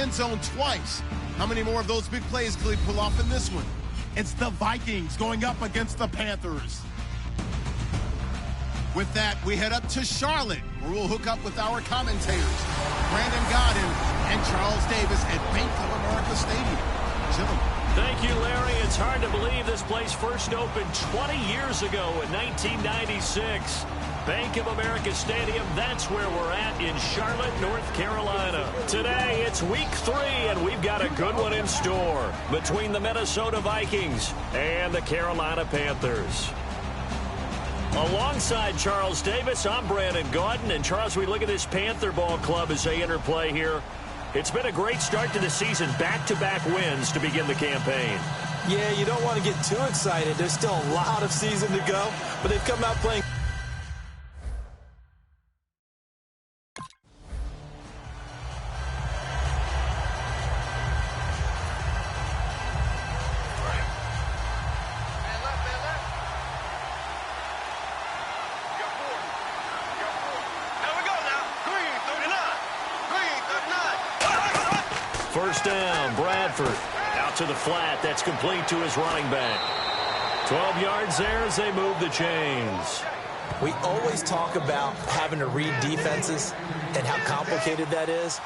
end zone twice. How many more of those big plays could he pull off in this one? It's the Vikings going up against the Panthers. With that, we head up to Charlotte, where we'll hook up with our commentators, Brandon Gaudin and Charles Davis at Bank of America Stadium. Gentlemen. Thank you, Larry. It's hard to believe this place first opened 20 years ago in 1996. Bank of America Stadium, that's where we're at in Charlotte, North Carolina. Today, it's week 3, and we've got a good one in store between the Minnesota Vikings and the Carolina Panthers. Alongside Charles Davis, I'm Brandon Gaudin. And, Charles, we look at this Panther ball club as they enter play here. It's been a great start to the season, back-to-back wins to begin the campaign. Yeah, you don't want to get too excited. There's still a lot of season to go, but they've come out playing. First down, Bradford. Out to the flat. That's complete to his running back. 12 yards there as they move the chains. We always talk about having to read defenses and how complicated that is.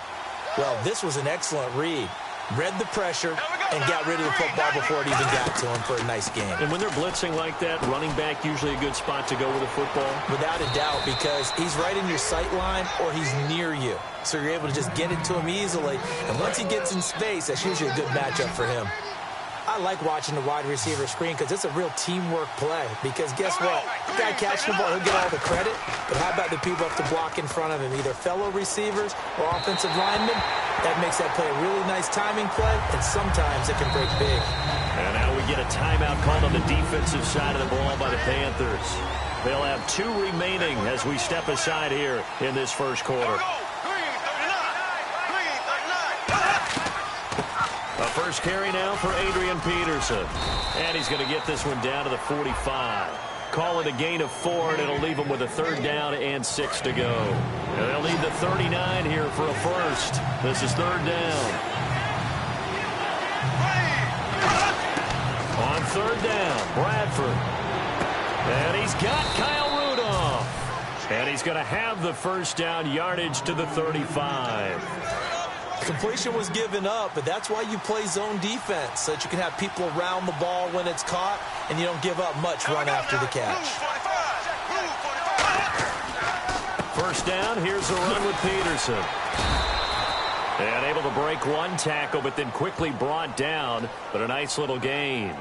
Well, this was an excellent read. Read the pressure and got rid of the football before it even got to him for a nice game. And when they're blitzing like that, running back usually a good spot to go with a football? Without a doubt, because he's right in your sight line or he's near you. So you're able to just get into him easily. And once he gets in space, that's usually a good matchup for him. I like watching the wide receiver screen because it's a real teamwork play. Because guess what? The guy catching the ball, he'll get all the credit. But how about the people have to block in front of him, either fellow receivers or offensive linemen? That makes that play a really nice timing play, and sometimes it can break big. And now we get a timeout called on the defensive side of the ball by the Panthers. They'll have 2 remaining as we step aside here in this first quarter. A first carry now for Adrian Peterson. And he's going to get this one down to the 45. Call it a gain of 4, and it'll leave them with a 3rd down and 6 to go. And they'll need the 39 here for a first. This is 3rd down. On 3rd down, Bradford. And he's got Kyle Rudolph. And he's going to have the first down, yardage to the 35. Completion was given up, but that's why you play zone defense, so that you can have people around the ball when it's caught, and you don't give up much run after the catch. First down, here's a run with Peterson. And able to break one tackle, but then quickly brought down, but a nice little gain.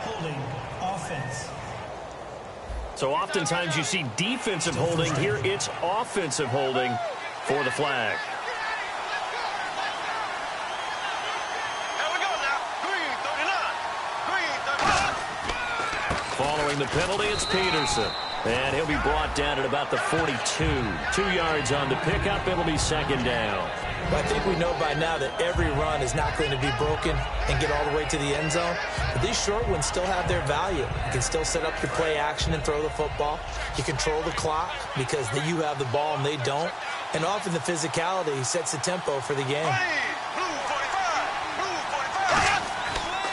Holding offense. So oftentimes you see defensive holding. Here it's offensive holding for the flag. Following the penalty, it's Peterson. And he'll be brought down at about the 42. 2 yards on the pickup. It'll be 2nd down. But I think we know by now that every run is not going to be broken and get all the way to the end zone. But these short ones still have their value. You can still set up your play action and throw the football. You control the clock because you have the ball and they don't. And often the physicality sets the tempo for the game.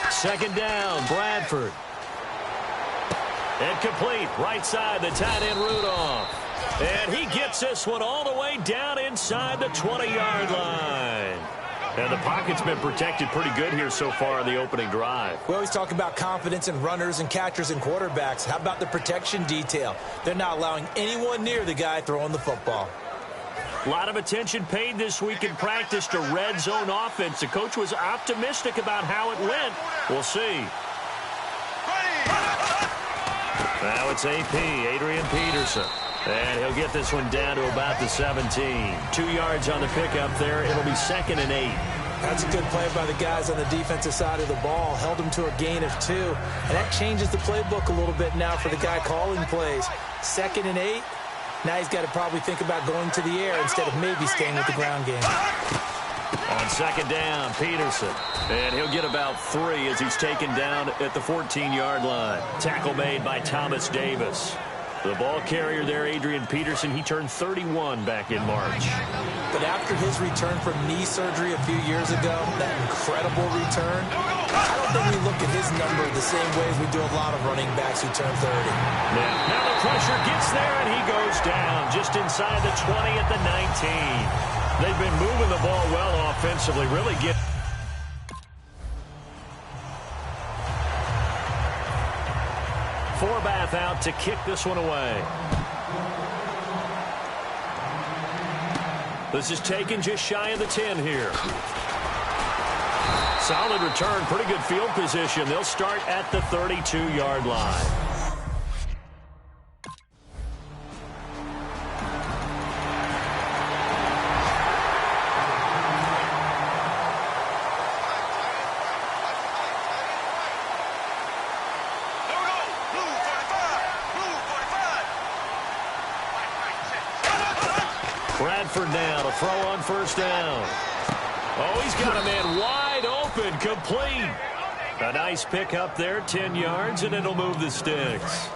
2nd down, Bradford. And complete, right side, the tight end Rudolph. And he gets this one all the way down inside the 20-yard line. And the pocket's been protected pretty good here so far on the opening drive. We always talk about confidence in runners and catchers and quarterbacks. How about the protection detail? They're not allowing anyone near the guy throwing the football. A lot of attention paid this week in practice to red zone offense. The coach was optimistic about how it went. We'll see. Now it's AP, Adrian Peterson. And he'll get this one down to about the 17. 2 yards on the pickup there. It'll be 2nd and 8. That's a good play by the guys on the defensive side of the ball. Held him to a gain of 2. And that changes the playbook a little bit now for the guy calling plays. 2nd and 8. Now he's got to probably think about going to the air instead of maybe staying with the ground game. On 2nd down, Peterson. And he'll get about 3 as he's taken down at the 14-yard line. Tackle made by Thomas Davis. The ball carrier there, Adrian Peterson, he turned 31 back in March. But after his return from knee surgery a few years ago, that incredible return, I don't think we look at his number the same way as we do a lot of running backs who turn 30. Now the pressure gets there, and he goes down just inside the 20 at the 19. They've been moving the ball well offensively, really get. Forbath out to kick this one away. This is taken just shy of the 10 here. Solid return, pretty good field position. They'll start at the 32-yard line. Bradford now to throw on first down. Oh, he's got a man wide open, complete. A nice pick up there, 10 yards, and it'll move the sticks.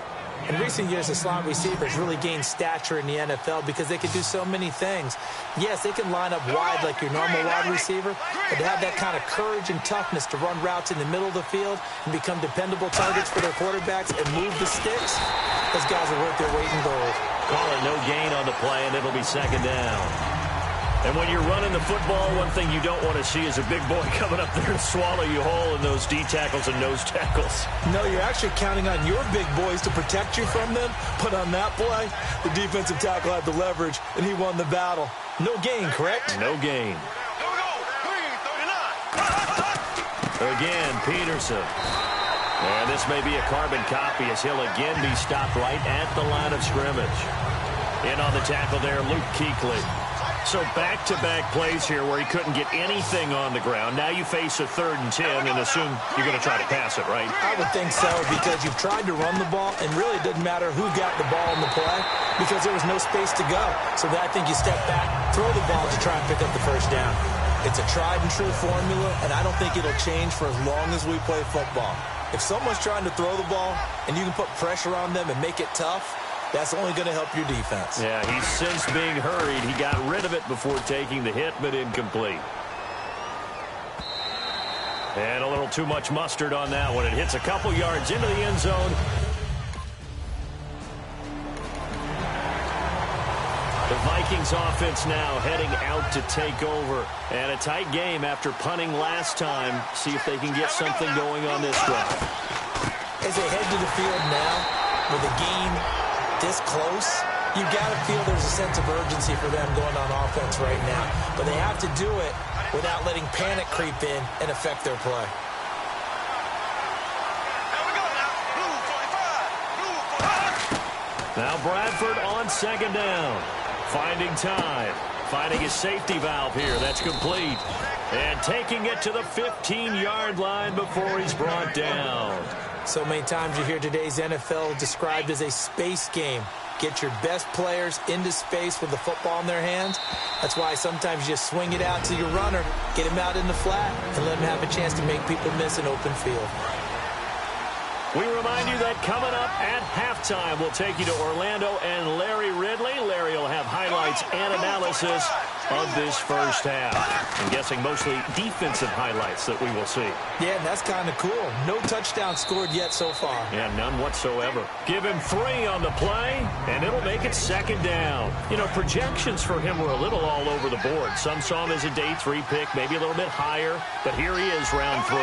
In recent years, the slot receivers really gained stature in the NFL because they can do so many things. Yes, they can line up wide like your normal wide receiver, but to have that kind of courage and toughness to run routes in the middle of the field and become dependable targets for their quarterbacks and move the sticks, those guys are worth their weight in gold. Call it no gain on the play, and it'll be second down. And when you're running the football, one thing you don't want to see is a big boy coming up there and swallow you whole in those D tackles and nose tackles. No, you're actually counting on your big boys to protect you from them. But on that play, the defensive tackle had the leverage, and he won the battle. No gain, correct? No gain. Again, Peterson. And this may be a carbon copy as he'll again be stopped right at the line of scrimmage. In on the tackle there, Luke Kuechly. So back-to-back plays here where he couldn't get anything on the ground. Now you face a 3rd and 10 and assume you're going to try to pass it, right? I would think so because you've tried to run the ball, and really it doesn't matter who got the ball in the play because there was no space to go. So I think you step back, throw the ball to try and pick up the first down. It's a tried-and-true formula, and I don't think it'll change for as long as we play football. If someone's trying to throw the ball and you can put pressure on them and make it tough, that's only going to help your defense. Yeah, he's since being hurried. He got rid of it before taking the hit, but incomplete. And a little too much mustard on that one. It hits a couple yards into the end zone. The Vikings offense now heading out to take over. And a tight game after punting last time. See if they can get something going on this drive. As they head to the field now with a game this close, you've got to feel there's a sense of urgency for them going on offense right now. But they have to do it without letting panic creep in and affect their play. Now Bradford on second down. Finding time. Finding his safety valve here. That's complete. And taking it to the 15-yard line before he's brought down. So many times you hear today's NFL described as a space game. Get your best players into space with the football in their hands. That's why sometimes you just swing it out to your runner, get him out in the flat, and let him have a chance to make people miss an open field. We remind you that coming up at halftime, we'll take you to Orlando and Larry Ridley. Larry will have highlights and analysis of this first half. I'm guessing mostly defensive highlights that we will see. Yeah, that's kind of cool. No touchdown scored yet so far. Yeah, none whatsoever. Give him 3 on the play, and it'll make it second down. You know, projections for him were a little all over the board. Some saw him as a day 3 pick, maybe a little bit higher, but here he is, round 3.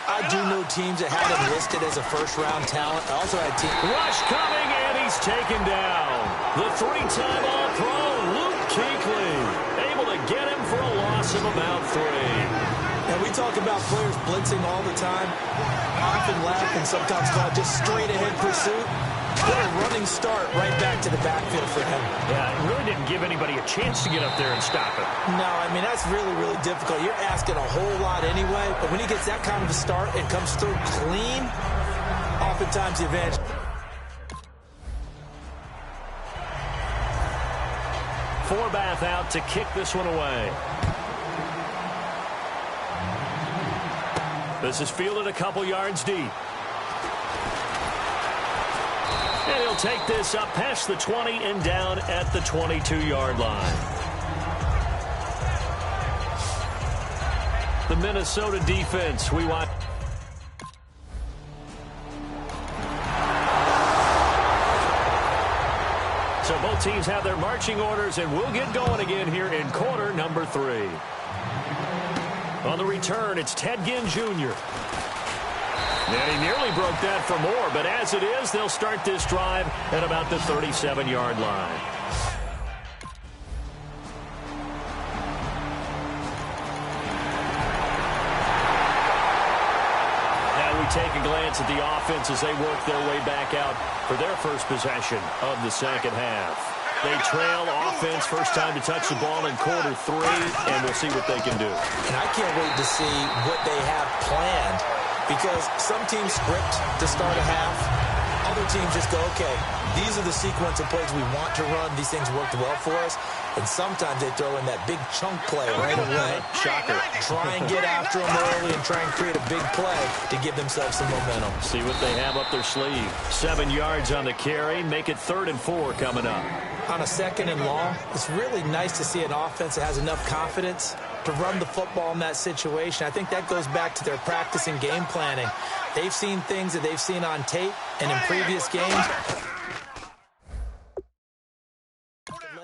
I do know teams that had him listed as a first-round talent. I also had teams. Rush coming, and he's taken down. The 3-time All-Pro, Luke Kuechly, able to get him for a loss of about 3. And we talk about players blitzing all the time. I often laugh and sometimes call it just straight-ahead pursuit. What a running start right back to the backfield for him. Yeah, it really didn't give anybody a chance to get up there and stop it. No, I mean, that's really, really difficult. You're asking a whole lot anyway, but when he gets that kind of a start and comes through clean, oftentimes the advantage. Forbath out to kick this one away. This is fielded a couple yards deep. And he'll take this up past the 20 and down at the 22-yard line. The Minnesota defense, we watch. So both teams have their marching orders, and we'll get going again here in quarter number 3. On the return, it's Ted Ginn Jr. And he nearly broke that for more, but as it is, they'll start this drive at about the 37-yard line. Take a glance at the offense as they work their way back out for their first possession of the second half. They trail offense, first time to touch the ball in quarter 3, and we'll see what they can do. And I can't wait to see what they have planned, because some teams script to start a half. Other teams just go, okay, these are the sequence of plays we want to run. These things worked well for us. And sometimes they throw in that big chunk play right away. Shocker. Try and get after them early and try and create a big play to give themselves some momentum. See what they have up their sleeve. 7 yards on the carry. Make it 3rd and 4 coming up. On a 2nd and long, it's really nice to see an offense that has enough confidence to run the football in that situation. I think that goes back to their practice and game planning. They've seen things that they've seen on tape and in previous games.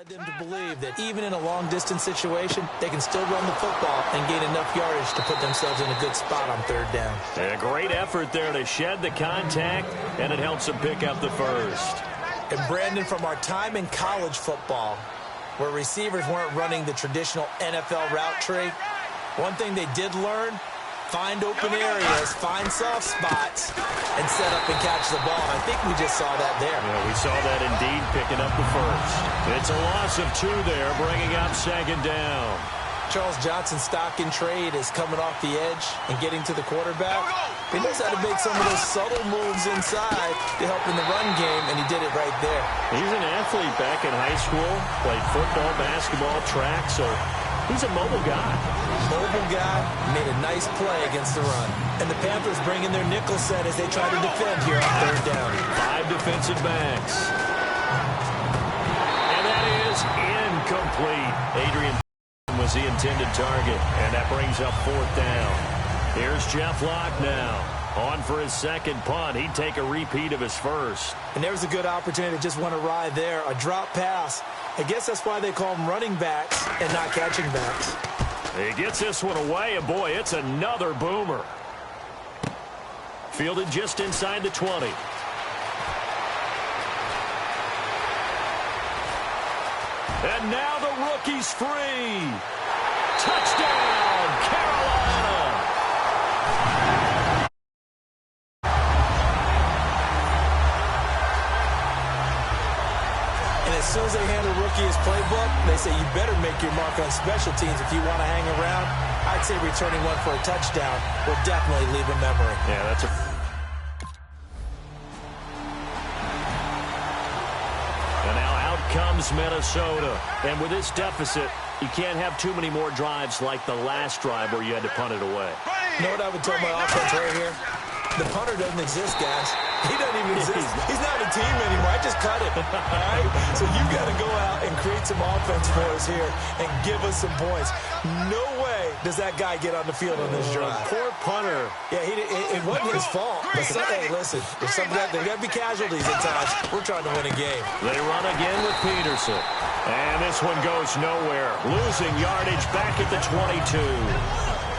Them to believe that even in a long-distance situation, they can still run the football and gain enough yardage to put themselves in a good spot on 3rd down. And a great effort there to shed the contact, and it helps them pick up the first. And Brandon, from our time in college football, where receivers weren't running the traditional NFL route tree, one thing they did learn: find open areas, find soft spots, and set up and catch the ball. And I think we just saw that there. Yeah, we saw that indeed, picking up the first. It's a loss of 2 there, bringing up 2nd down. Charles Johnson's stock in trade is coming off the edge and getting to the quarterback. He knows how to make some of those subtle moves inside to help in the run game, and he did it right there. He's an athlete back in high school, played football, basketball, track, so he's a mobile guy. Mobile guy, made a nice play against the run. And the Panthers bring in their nickel set as they try to defend here on 3rd down. 5 defensive backs. And that is incomplete. Adrian was the intended target, and that brings up 4th down. Here's Jeff Locke now. On for his 2nd punt. He'd take a repeat of his first. And there was a good opportunity to just want to ride there. A drop pass. I guess that's why they call them running backs and not catching backs. He gets this one away, and boy, it's another boomer. Fielded just inside the 20. And now the rookie's free. Touchdown, Carolina. And as soon as they hand a rookie his playbook, they say you better make your mark on special teams if you want to hang around. I'd say returning one for a touchdown will definitely leave a memory. Yeah, that's a... And now out comes Minnesota. And with this deficit, you can't have too many more drives like the last drive where you had to punt it away. You know what I would tell my offense right here? The punter doesn't exist, guys. He doesn't even exist. He's not a team anymore. I just cut it. All right? So you've got to go out and create some offense for us here and give us some points. No way does that guy get on the field on this drive. Poor punter. Yeah, it wasn't his fault. But hey, listen, there's got to be casualties at times. We're trying to win a game. They run again with Peterson. And this one goes nowhere. Losing yardage back at the 22.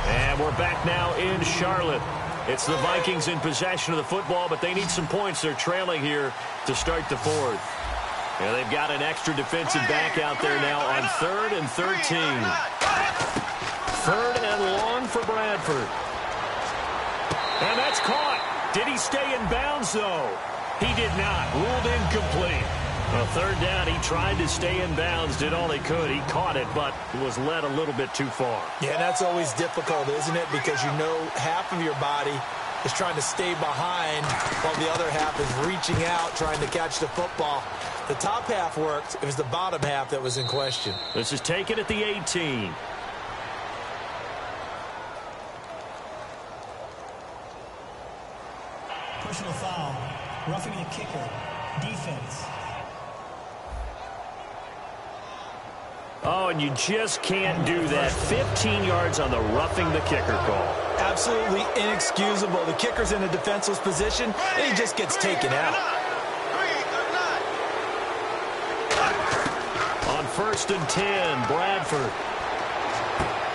And we're back now in Charlotte. It's the Vikings in possession of the football, but they need some points. They're trailing here to start the 4th. And they've got an extra defensive back out there now on 3rd and 13. 3rd and long for Bradford. And that's caught. Did he stay in bounds, though? He did not. Ruled incomplete. Well, 3rd down, he tried to stay in bounds, did all he could. He caught it, but was led a little bit too far. Yeah, that's always difficult, isn't it? Because you know half of your body is trying to stay behind while the other half is reaching out, trying to catch the football. The top half worked. It was the bottom half that was in question. This is taken at the 18. Personal foul. Roughing the kicker. defense. Oh, and you just can't do that. 15 yards on the roughing the kicker call. Absolutely inexcusable. The kicker's in a defenseless position, and he just gets taken out. On 1st and 10, Bradford.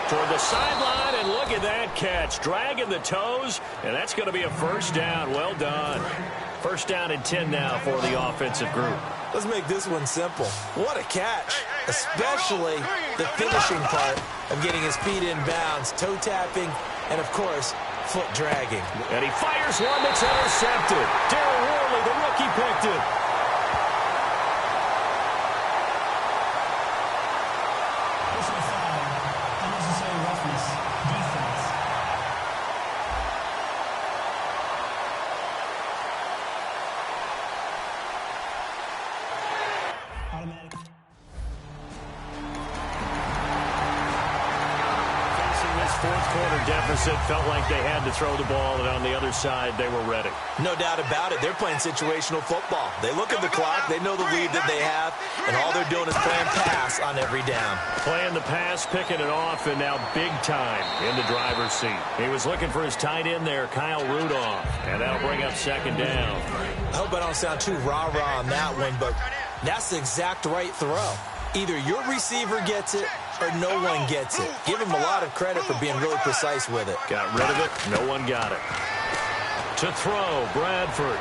Toward the sideline, and look at that catch. Dragging the toes, and that's going to be a first down. Well done. First down and 10 now for the offensive group. Let's make this one simple. What a catch, especially the finishing part of getting his feet in bounds, toe tapping, and, of course, foot dragging. And he fires one that's intercepted. Darryl Worley, the rookie, picked it. Personal foul, unnecessary roughness, defense. Automatic. Facing this fourth-quarter deficit, felt like they had to throw the ball, and on the other side, they were ready. No doubt about it. They're playing situational football. They look at the clock. They know the lead that they have, and all they're doing is playing pass on every down. Playing the pass, picking it off, and now big time in the driver's seat. He was looking for his tight end there, Kyle Rudolph, and that'll bring up second down. I hope I don't sound too rah-rah on that one, but that's the exact right throw. Either your receiver gets it or no one gets it. Give him a lot of credit for being really precise with it. Got rid of it. No one got it. To throw, Bradford.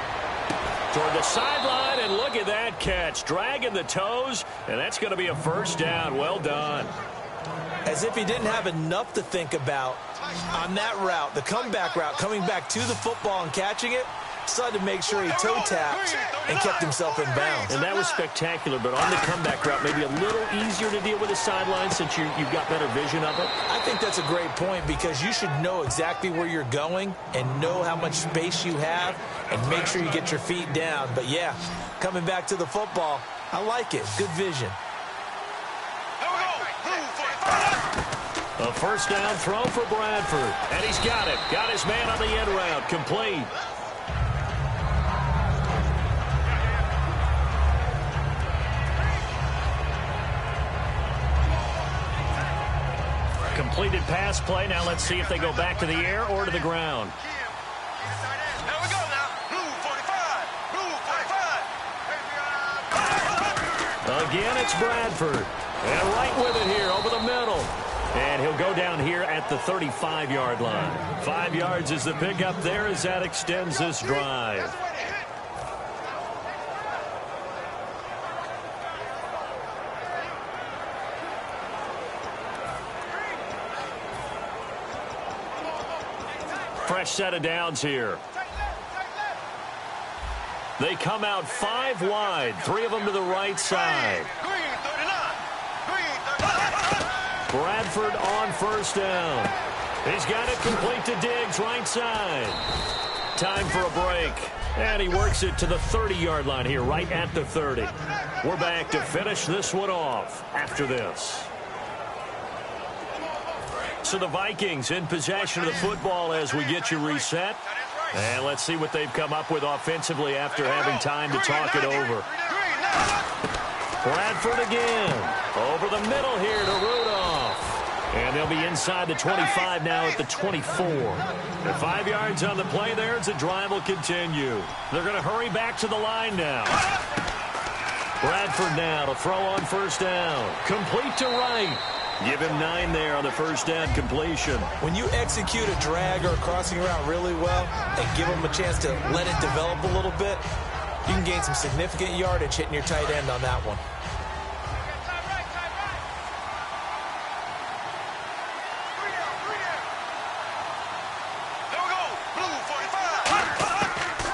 Toward the sideline, and look at that catch. Dragging the toes, and that's going to be a first down. Well done. As if he didn't have enough to think about on that route, the comeback route, coming back to the football and catching it, decided to make sure he toe tapped and kept himself in bounds. And that was spectacular, but on the comeback route, maybe a little easier to deal with the sideline since you've got better vision of it. I think that's a great point because you should know exactly where you're going and know how much space you have and make sure you get your feet down. But, yeah, coming back to the football, I like it. Good vision. A first down throw for Bradford, and he's got it. Got his man on the end route, complete. Completed pass play. Now let's see if they go back to the air or to the ground. There we go now. Blue 45. Blue 45. Again, it's Bradford. And right with it here over the middle. And he'll go down here at the 35-yard line. 5 yards is the pickup there as that extends this drive. Fresh set of downs here. They come out 5 wide, 3 of them to the right side. Bradford on first down. He's got it complete to Diggs, right side. Time for a break. And he works it to the 30-yard line here, right at the 30. We're back to finish this one off after this. So the Vikings in possession of the football as we get you reset. And let's see what they've come up with offensively after having time to talk it over. Bradford again. Over the middle here to Rudolph. And they'll be inside the 25 now at the 24. The 5 yards on the play there as the drive will continue. They're going to hurry back to the line now. Bradford now to throw on first down. Complete to right. Give him 9 there on the first down completion. When you execute a drag or a crossing route really well and give them a chance to let it develop a little bit, you can gain some significant yardage hitting your tight end on that one.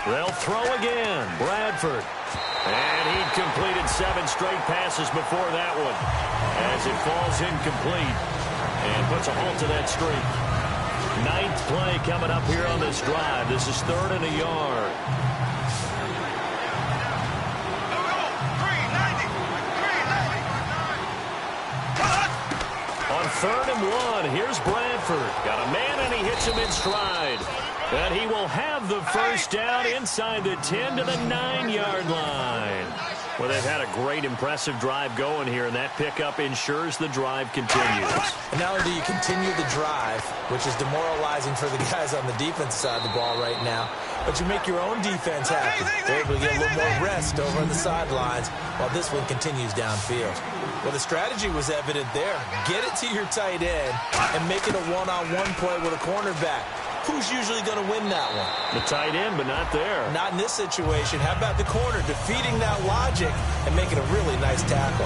They'll throw again. Bradford. And he'd completed 7 straight passes before that one as it falls incomplete and puts a halt to that streak. 9th play coming up here on this drive. This is 3rd and a yard. On 3rd and 1, here's Bradford. Got a man and he hits him in stride. And he will have the first down inside the 10 to the 9-yard line. Well, they've had a great, impressive drive going here, and that pickup ensures the drive continues. And not only do you continue the drive, which is demoralizing for the guys on the defense side of the ball right now, but you make your own defense happy. They're able to get a little more rest over on the sidelines while this one continues downfield. Well, the strategy was evident there. Get it to your tight end and make it a one-on-one play with a cornerback. Who's usually going to win that one? The tight end, but not there. Not in this situation. How about the corner defeating that logic and making a really nice tackle?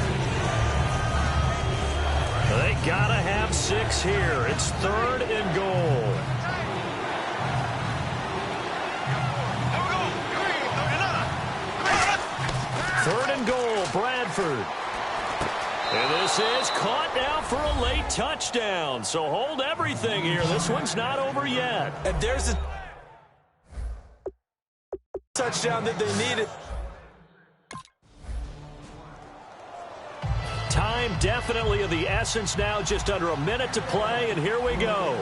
They got to have 6 here. It's 3rd and goal. Third and goal, Bradford. And this is caught now for a late touchdown. So hold everything here. This one's not over yet. And there's a touchdown that they needed. Time definitely of the essence now. Just under a minute to play, and here we go.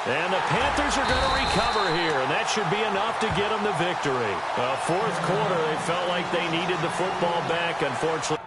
And the Panthers are going to recover here, and that should be enough to get them the victory. Fourth quarter, they felt like they needed the football back, unfortunately.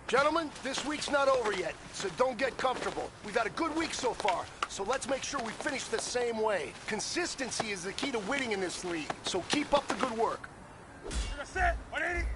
Gentlemen, this week's not over yet, so don't get comfortable. We've had a good week so far, so let's make sure we finish the same way. Consistency is the key to winning in this league, so keep up the good work. Set, 180.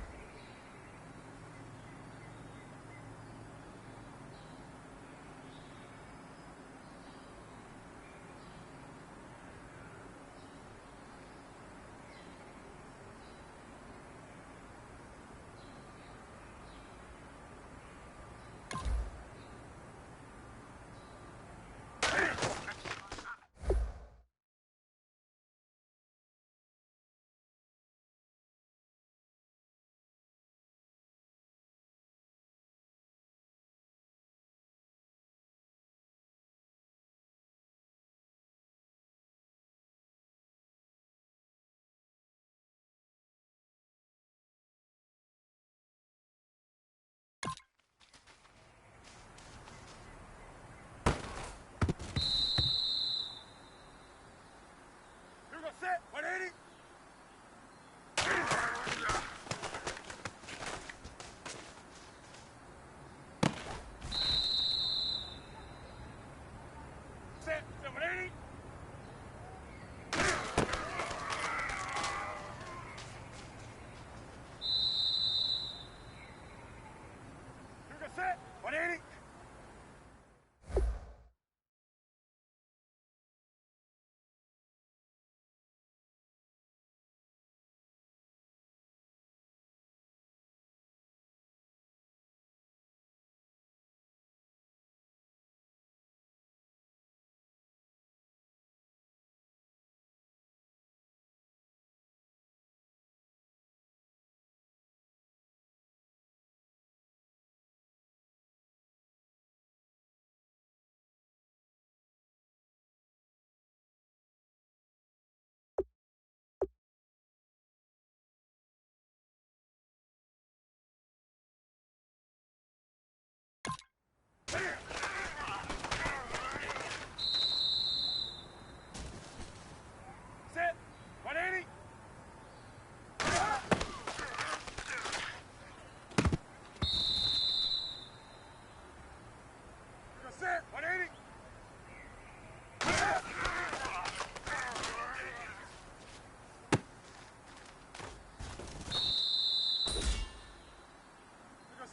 set. 180.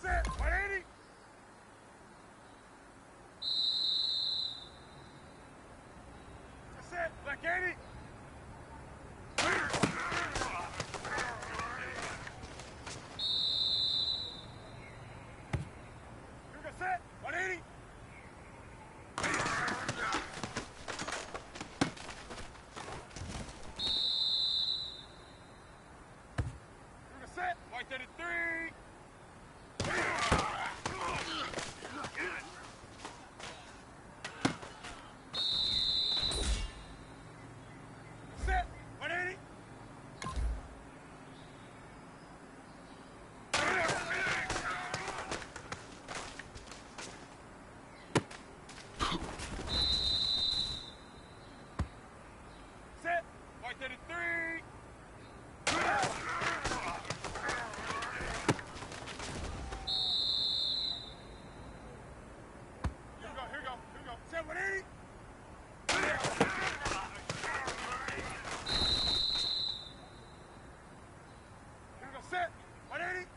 Set. 180. Set. Black 80. Set. 180. Set. White 33. Set. 180. Set. White 33. Here we go. Set. 180. Here we go. Set. 180.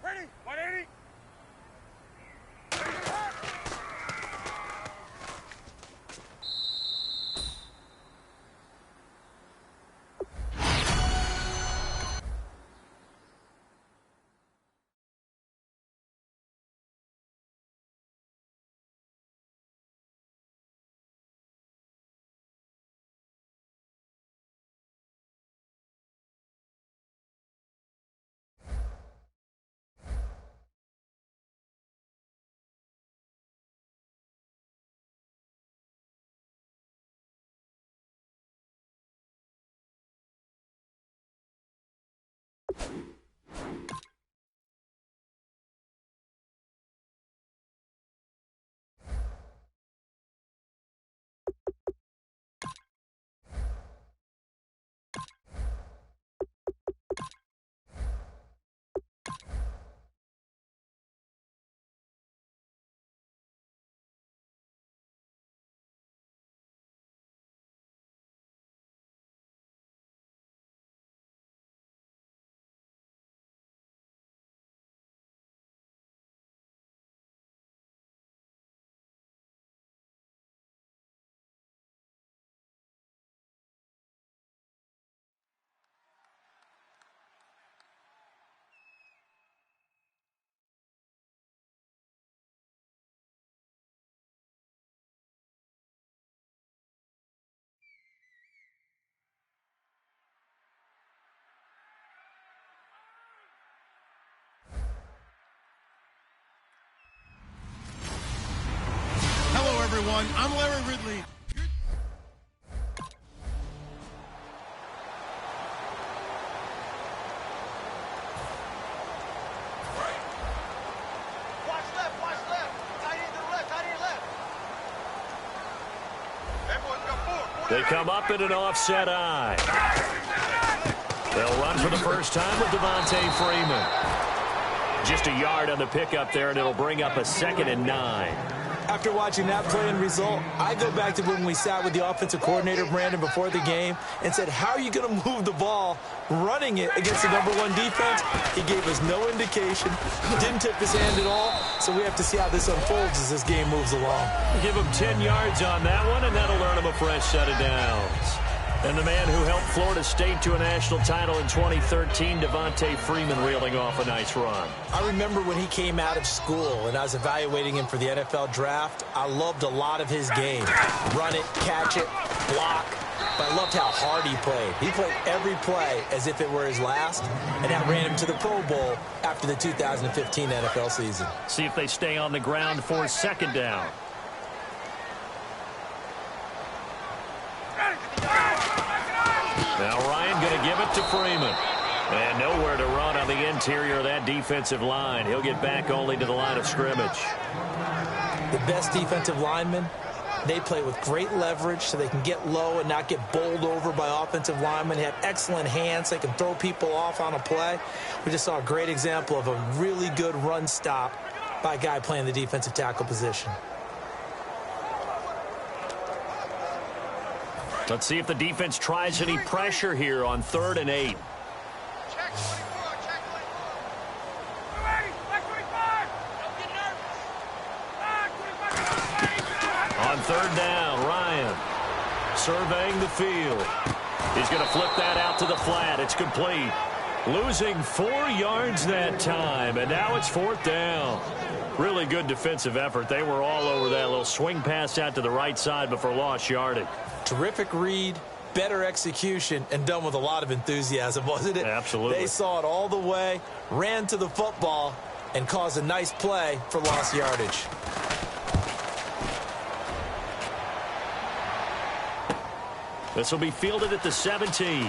Ready. 180. Hello, everyone. I'm Larry Ridley. Watch left. Tight end to the left, tight end left. That boy's got four. They come up in an offset eye. They'll run for the first time with Devontae Freeman. Just a yard on the pickup there, and it'll bring up a 2nd and 9. After watching that play and result, I go back to when we sat with the offensive coordinator, Brandon, before the game and said, how are you going to move the ball running it against the #1 defense? He gave us no indication, didn't tip his hand at all, so we have to see how this unfolds as this game moves along. Give him 10 yards on that one, and that'll earn him a fresh set of downs. And the man who helped Florida State to a national title in 2013, Devontae Freeman, reeling off a nice run. I remember when he came out of school and I was evaluating him for the NFL draft. I loved a lot of his game. Run it, catch it, block. But I loved how hard he played. He played every play as if it were his last, and that ran him to the Pro Bowl after the 2015 NFL season. See if they stay on the ground for 2nd down. Now Ryan going to give it to Freeman. And nowhere to run on the interior of that defensive line. He'll get back only to the line of scrimmage. The best defensive lineman They play with great leverage so they can get low and not get bowled over by offensive linemen. They have excellent hands. They can throw people off on a play. We just saw a great example of a really good run stop by a guy playing the defensive tackle position. Let's see if the defense tries any pressure here on 3rd and 8. On 3rd down, Ryan surveying the field. He's going to flip that out to the flat. It's complete. Losing 4 yards that time, and now it's 4th down. Really good defensive effort. They were all over that little swing pass out to the right side before lost yardage. Terrific read, better execution, and done with a lot of enthusiasm, wasn't it? Absolutely. They saw it all the way, ran to the football, and caused a nice play for lost yardage. This will be fielded at the 17.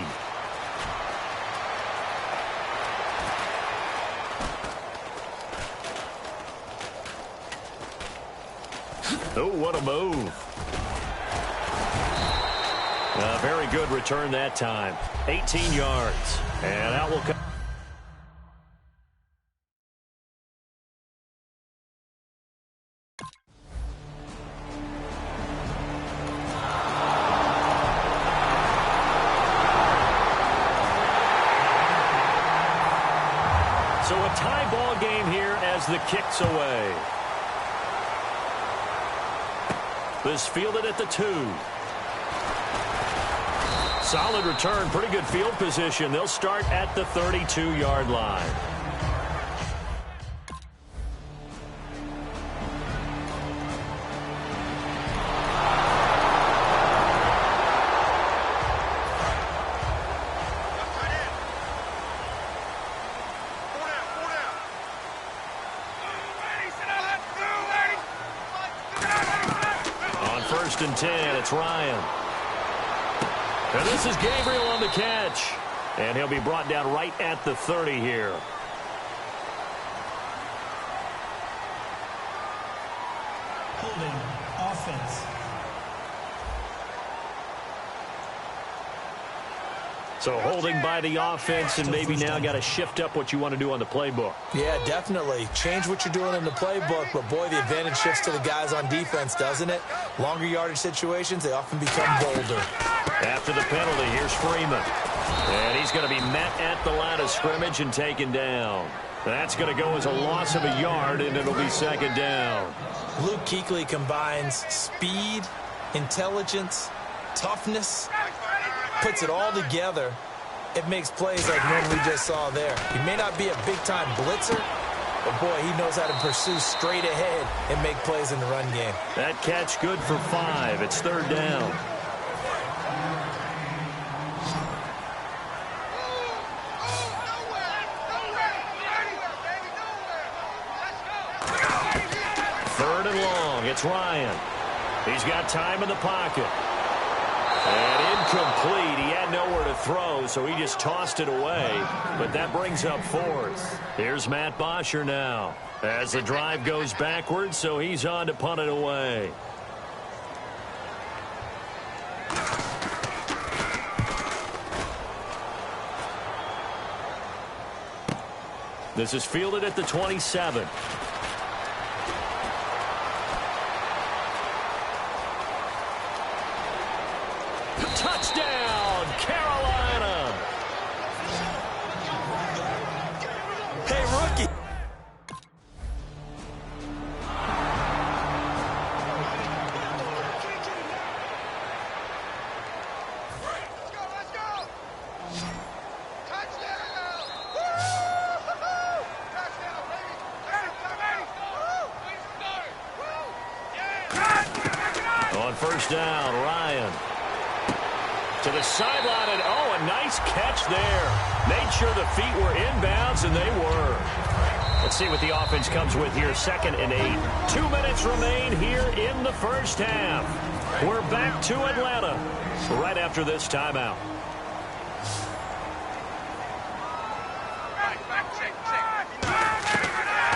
Oh, what a move. Very good return that time. 18 yards. And that will come. So a tie ball game here as the kick's away. This fielded at the 2. Solid return, pretty good field position. They'll start at the 32-yard line. On 1st and 10, it's Ryan. And this is Gabriel on the catch. And he'll be brought down right at the 30 here. Holding offense. So holding by the offense, and maybe now got to shift up what you want to do on the playbook. Yeah, definitely. Change what you're doing in the playbook, but boy, the advantage shifts to the guys on defense, doesn't it? Longer yardage situations, they often become bolder. After the penalty, here's Freeman. And he's going to be met at the line of scrimmage and taken down. That's going to go as a loss of a yard, and it'll be 2nd down. Luke Kuechly combines speed, intelligence, toughness, puts it all together. It makes plays like one we just saw there. He may not be a big-time blitzer, but boy, he knows how to pursue straight ahead and make plays in the run game. That catch good for 5. It's 3rd down. Third and long. It's Ryan. He's got time in the pocket. And incomplete. He had nowhere to throw, so he just tossed it away. But that brings up 4th. Here's Matt Bosher now as the drive goes backwards, so he's on to punt it away. This is fielded at the 27. Touchdown, Carolina. Hey, rookie. Let's go. Touchdown. Touchdown, baby. On 1st down, Ryan. To the sideline, and oh, a nice catch there. Made sure the feet were inbounds, and they were. Let's see what the offense comes with here. 2nd and 8. 2 minutes remain here in the 1st half. We're back to Atlanta right after this timeout.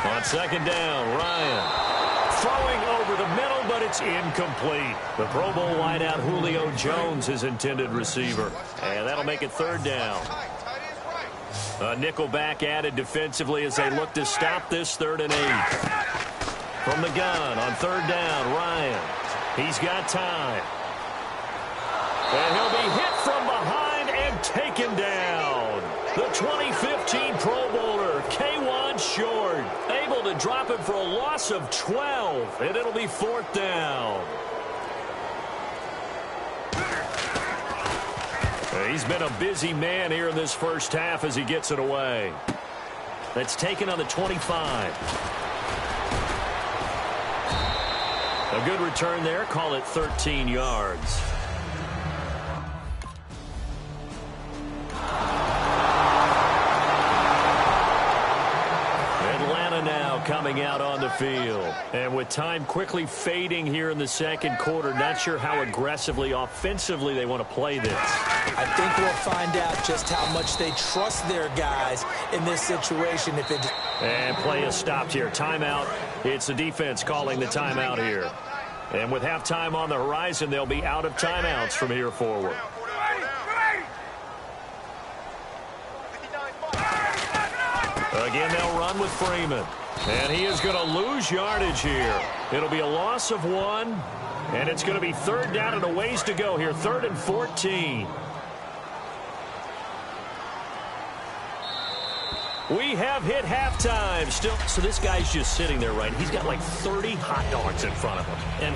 On 2nd down, Ryan. Throwing over the middle, but it's incomplete. The Pro Bowl wideout Julio Jones is intended receiver. And that'll make it third down. A nickel back added defensively as they look to stop this 3rd and 8. From the gun on 3rd down, Ryan. He's got time. And he'll be hit from behind and taken down. The 2015 Pro Bowler, Kawann Short, able to drop him for a loss of 12, and it'll be 4th down. He's been a busy man here in this first half as he gets it away. That's taken on the 25. A good return there. Call it 13 yards. Atlanta now coming out on the field. And with time quickly fading here in the second quarter, not sure how aggressively, offensively they want to play this. I think we'll find out just how much they trust their guys in this situation. And play is stopped here. Timeout. It's the defense calling the timeout here. And with halftime on the horizon, they'll be out of timeouts from here forward. Again, they'll run with Freeman. And he is going to lose yardage here. It'll be a loss of 1. And it's going to be 3rd down and a ways to go here. 3rd and 14. We have hit halftime still. So this guy's just sitting there, right? He's got like 30 hot dogs in front of him. And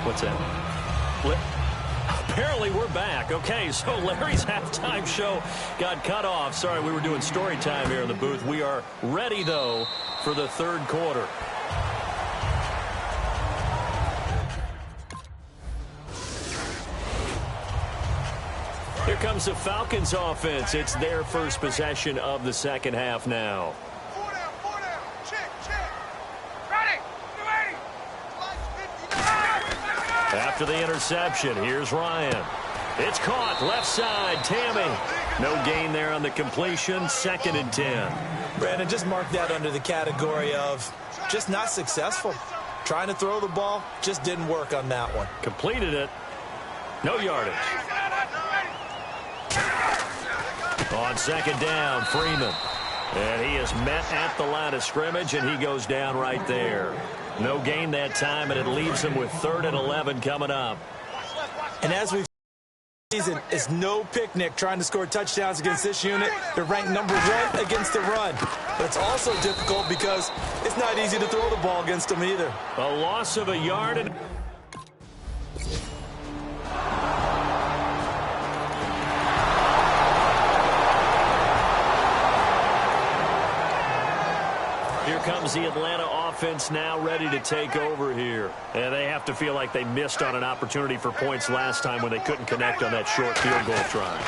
what's that? Apparently we're back. Okay, so Larry's halftime show got cut off. Sorry, we were doing story time here in the booth. We are ready, though, for the 3rd quarter. Here comes the Falcons offense. It's their first possession of the second half now. 4 down. Check. Ready. 280. After the interception, here's Ryan. It's caught. Left side, Tammy. No gain there on the completion. 2nd and 10. Brandon, just mark that under the category of just not successful. Trying to throw the ball, just didn't work on that one. Completed it. No yardage. On 2nd down, Freeman. And he is met at the line of scrimmage, and he goes down right there. No gain that time, and it leaves him with 3rd and 11 coming up. And as we've season, it's no picnic trying to score touchdowns against this unit. They're ranked number 1 against the run. But it's also difficult because it's not easy to throw the ball against them either. A loss of a yard. And here comes the Atlanta offense now ready to take over here. And they have to feel like they missed on an opportunity for points last time when they couldn't connect on that short field goal try.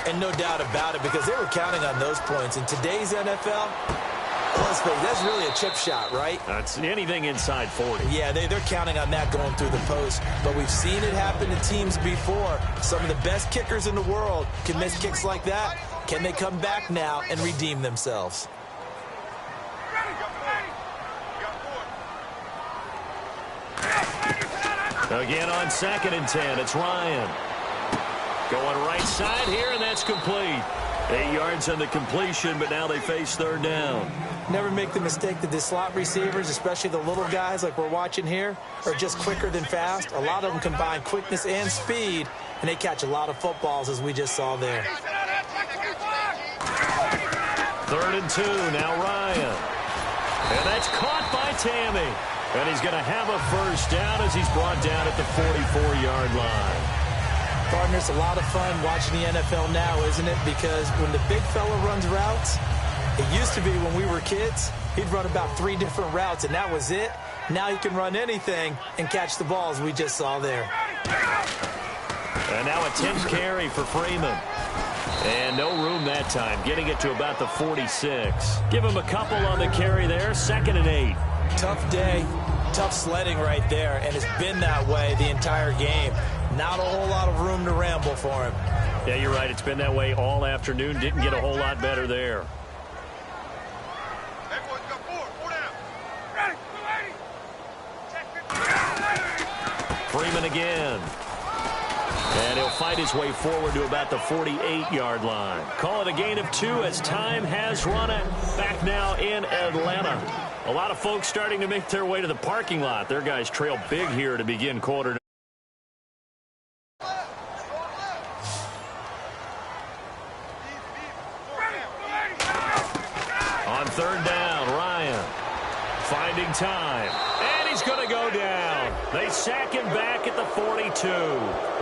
And no doubt about it, because they were counting on those points. In today's NFL, let's face it, that's really a chip shot, right? That's anything inside 40. Yeah, they're counting on that going through the post. But we've seen it happen to teams before. Some of the best kickers in the world can miss kicks like that. Can they come back now and redeem themselves? Again on 2nd and 10, it's Ryan. Going right side here, and that's complete. 8 yards on the completion, but now they face 3rd down. Never make the mistake that the slot receivers, especially the little guys like we're watching here, are just quicker than fast. A lot of them combine quickness and speed, and they catch a lot of footballs, as we just saw there. 3rd and 2, now Ryan. And that's caught by Tammy. And he's going to have a first down as he's brought down at the 44-yard line. Partner, it's a lot of fun watching the NFL now, isn't it? Because when the big fella runs routes, it used to be when we were kids, he'd run about 3 different routes, and that was it. Now he can run anything and catch the balls we just saw there. And now a 10th carry for Freeman. And no room that time, getting it to about the 46. Give him a couple on the carry there, 2nd and 8. Tough day, tough sledding right there, and it's been that way the entire game. Not a whole lot of room to ramble for him. Yeah, you're right. It's been that way all afternoon. Didn't get a whole lot better there. Freeman again. And he'll fight his way forward to about the 48-yard line. Call it a gain of 2 as time has run it. Back now in Atlanta. A lot of folks starting to make their way to the parking lot. Their guys trail big here to begin quarter. On third down, Ryan finding time. And he's going to go down. They sack him back at the 42.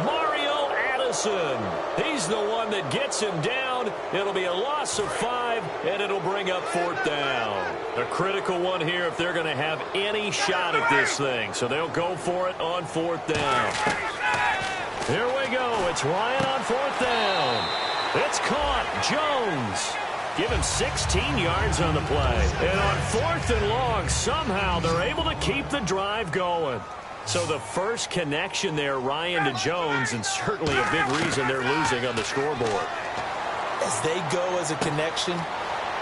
Mario Addison. He's the one that gets him down. It'll be a loss of 5, and it'll bring up fourth down. A critical one here if they're going to have any shot at this thing. So they'll go for it on fourth down. Here we go. It's Ryan on fourth down. It's caught. Jones. Give him 16 yards on the play. And on fourth and long, somehow they're able to keep the drive going. So the first connection there, Ryan to Jones, and certainly a big reason they're losing on the scoreboard. As they go as a connection,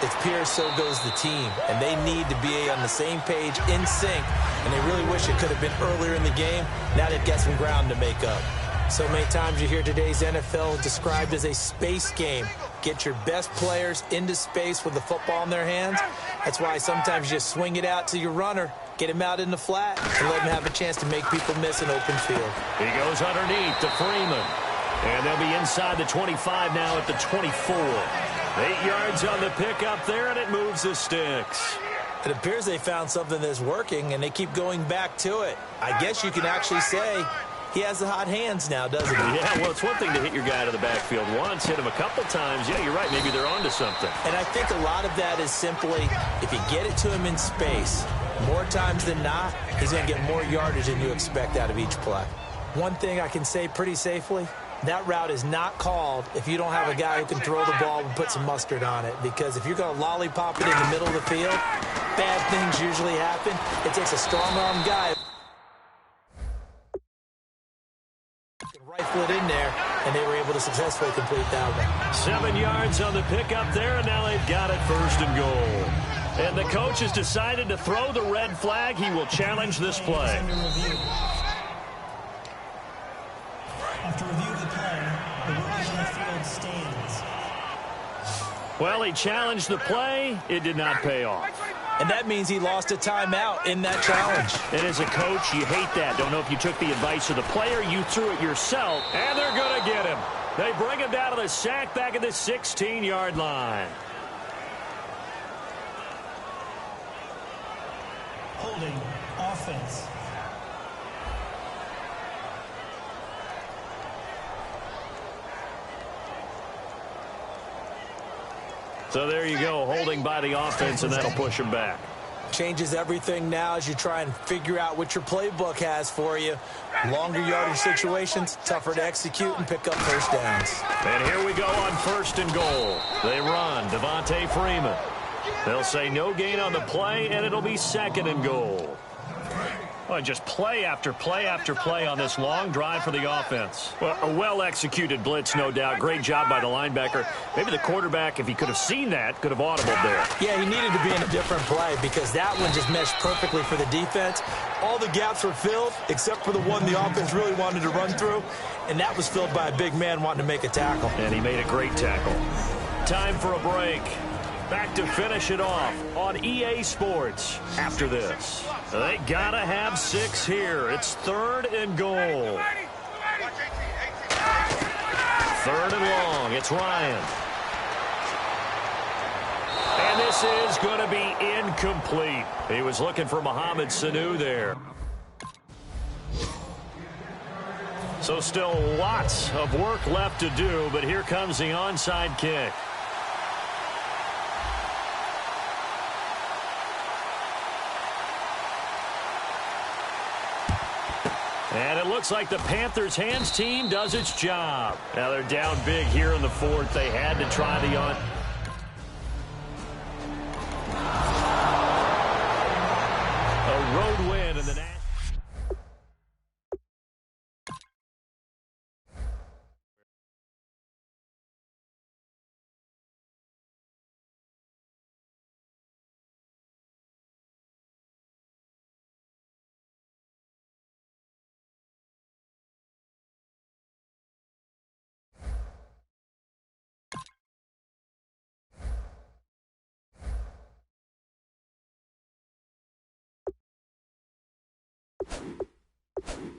it's Pierce, so goes the team. And they need to be on the same page, in sync. And they really wish it could have been earlier in the game. Now they've got some ground to make up. So many times you hear today's NFL described as a space game. Get your best players into space with the football in their hands. That's why sometimes you just swing it out to your runner, get him out in the flat, and let him have a chance to make people miss an open field. He goes underneath to Freeman. And they'll be inside the 25 now at the 24. 8 yards on the pickup there, and it moves the sticks. It appears they found something that's working, and they keep going back to it. I guess you can actually say he has the hot hands now, doesn't he? Yeah, well, it's one thing to hit your guy to the backfield once, hit him a couple times. Yeah, you're right. Maybe they're onto something. And I think a lot of that is simply if you get it to him in space, more times than not, he's going to get more yardage than you expect out of each play. One thing I can say pretty safely, that route is not called if you don't have a guy who can throw the ball and put some mustard on it. Because if you're going to lollipop it in the middle of the field, bad things usually happen. It takes a strong-arm guy rifle it in there, and they were able to successfully complete that one. 7 yards on the pickup there, and now they've got it first and goal. And the coach has decided to throw the red flag. He will challenge this play. After review of the play, the ruling on the field stands. Well, he challenged the play. It did not pay off. And that means he lost a timeout in that challenge. And as a coach, you hate that. Don't know if you took the advice of the player. You threw it yourself. And they're going to get him. They bring him down to the sack back at the 16-yard line. Holding offense. So there you go, holding by the offense, and that'll push him back. Changes everything now as you try and figure out what your playbook has for you. Longer yardage situations, tougher to execute and pick up first downs. And here we go on first and goal. They run, Devontae Freeman. They'll say no gain on the play, and it'll be second and goal. Well, just play after play after play on this long drive for the offense. Well, a well-executed blitz, no doubt. Great job by the linebacker. Maybe the quarterback, if he could have seen that, could have audibled there. Yeah, he needed to be in a different play because that one just meshed perfectly for the defense. All the gaps were filled except for the one the offense really wanted to run through, and that was filled by a big man wanting to make a tackle. And he made a great tackle. Time for a break. Back to finish it off on EA Sports after this. They gotta have 6 here. It's third and goal. Third and long. It's Ryan. And this is going to be incomplete. He was looking for Mohamed Sanu there. So still lots of work left to do, but here comes the onside kick. And it looks like the Panthers' hands team does its job. Now they're down big here in the fourth. They had to try the a road win in the national. it.